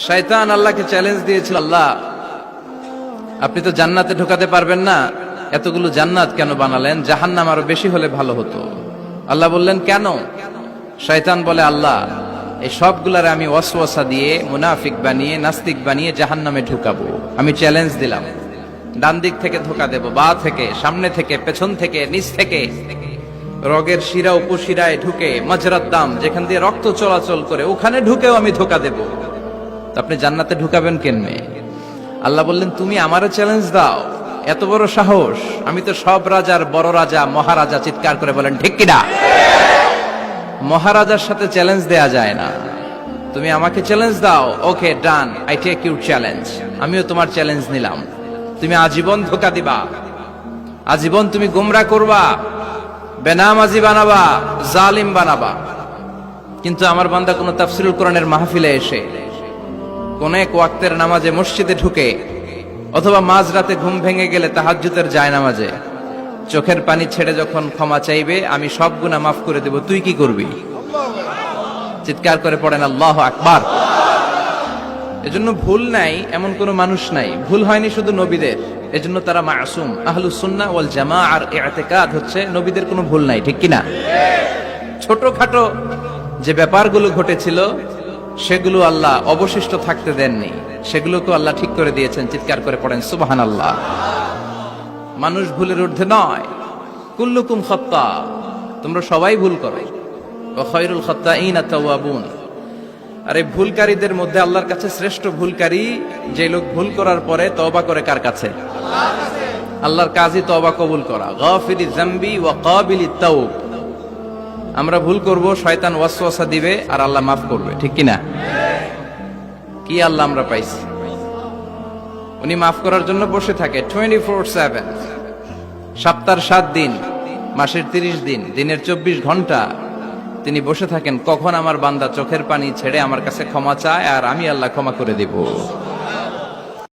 শয়তান আল্লাহকে চ্যালেঞ্জ দিয়েছিল, আল্লাহ আপনি তো জান্নাতে ঢোকাতে পারবেন না, এতগুলো জান্নাত কেন বানালেন? জাহান্নাম আরো বেশি হলে ভালো হতো। আল্লাহ বললেন কেন? শয়তান বলে, আল্লাহ এই সবগুলারে আমি ওয়াসওয়াসা দিয়ে মুনাফিক বানিয়ে নাস্তিক বানিয়ে জাহান্নামে ঢুকাবো। আমি চ্যালেঞ্জ দিলাম, ডান দিক থেকে ধোকা দেব, বা থেকে, সামনে থেকে, পেছন থেকে, নিচ থেকে, রগের শিরা উপশিরায় ঢুকে, মাজরাত দাম যেখান দিয়ে রক্ত চলাচল করে ওখানে ঢুকেও আমি ধোকা দেব। আপনি জান্নাতে ঢুকাবেন কেমনে? আল্লাহ বললেন, তুমি আমারও চ্যালেঞ্জ দাও, এত বড় সাহস? আমি তো সব রাজার বড় রাজা, মহারাজা। চিৎকার করে বলেন ঠিক কিনা? মহারাজার সাথে চ্যালেঞ্জ দেয়া যায় না। তুমি আমাকে চ্যালেঞ্জ দাও, ওকে ডান, আই টেক ইউর চ্যালেঞ্জ। আমিও তোমার চ্যালেঞ্জ নিলাম। তুমি আজীবন ধোকা দিবা, আজীবন তুমি গোমরা করবা, বেনামাজি বানাবা, জালিম বানাবা। কিন্তু আমার বান্দা কোন তাফসীরুল কোরআনের মাহফিলে এসে, কোন এক ওয়াক্তের নামাজে মসজিদে ঢুকে, অথবা মাঝরাতে ঘুম ভেঙে গেলে তাহাজ্জুদের জায়নামাজে চোখের পানি ছেড়ে যখন ক্ষমা চাইবে, আমি সব গুনাহ মাফ করে দেব, তুই কি করবি? চিৎকার করে পড়েন আল্লাহু আকবার। এজন্য ভুল নাই এমন কোন মানুষ নাই, ভুল হয়নি শুধু নবীদের, এজন্য তারা মাসুম। আহলুস সুন্নাহ ওয়াল জামাআর ইতিকাদ হচ্ছে নবীদের কোনো ভুল নাই, ঠিক কিনা? ছোটখাটো যে ব্যাপারগুলো ঘটেছিল সেগুলো আল্লাহ অবশিষ্ট থাকতে দেননি, সেগুলোকে আল্লাহ ঠিক করে দিয়েছেন। চিৎকার করে পড়েন সুবহানাল্লাহ। মানুষ ভুলের ঊর্ধ্বে নয়। কুল্লুকুম খাত্তা, তোমরা সবাই ভুল করো। ওয়া খায়রুল খাত্তাইনা তাওয়াবুন, আর এই ভুলকারীদের মধ্যে আল্লাহর কাছে শ্রেষ্ঠ ভুলকারী যে লোক ভুল করার পরে তওবা করে। কার কাছে? আল্লাহর কাছে। আল্লাহর কাজই তওবা কবুল করা। গাফিরিজ যামবি ওয়া কাবিলিত তাওব। আমরা ভুল করব, শয়তান ওয়াসওয়াসা দিবে, আর আল্লাহ মাফ করবে, ঠিক কিনা? কি আল্লাহ আমরা পাইছি, উনি মাফ করার জন্য বসে থাকে 24/7। সপ্তাহের 7 দিন, মাসের 30 দিন, দিনের 24 ঘন্টা তিনি বসে থাকেন, কখন আমার বান্দা চোখের পানি ছেড়ে আমার কাছে ক্ষমা চায় আর আমি আল্লাহ ক্ষমা করে দিব।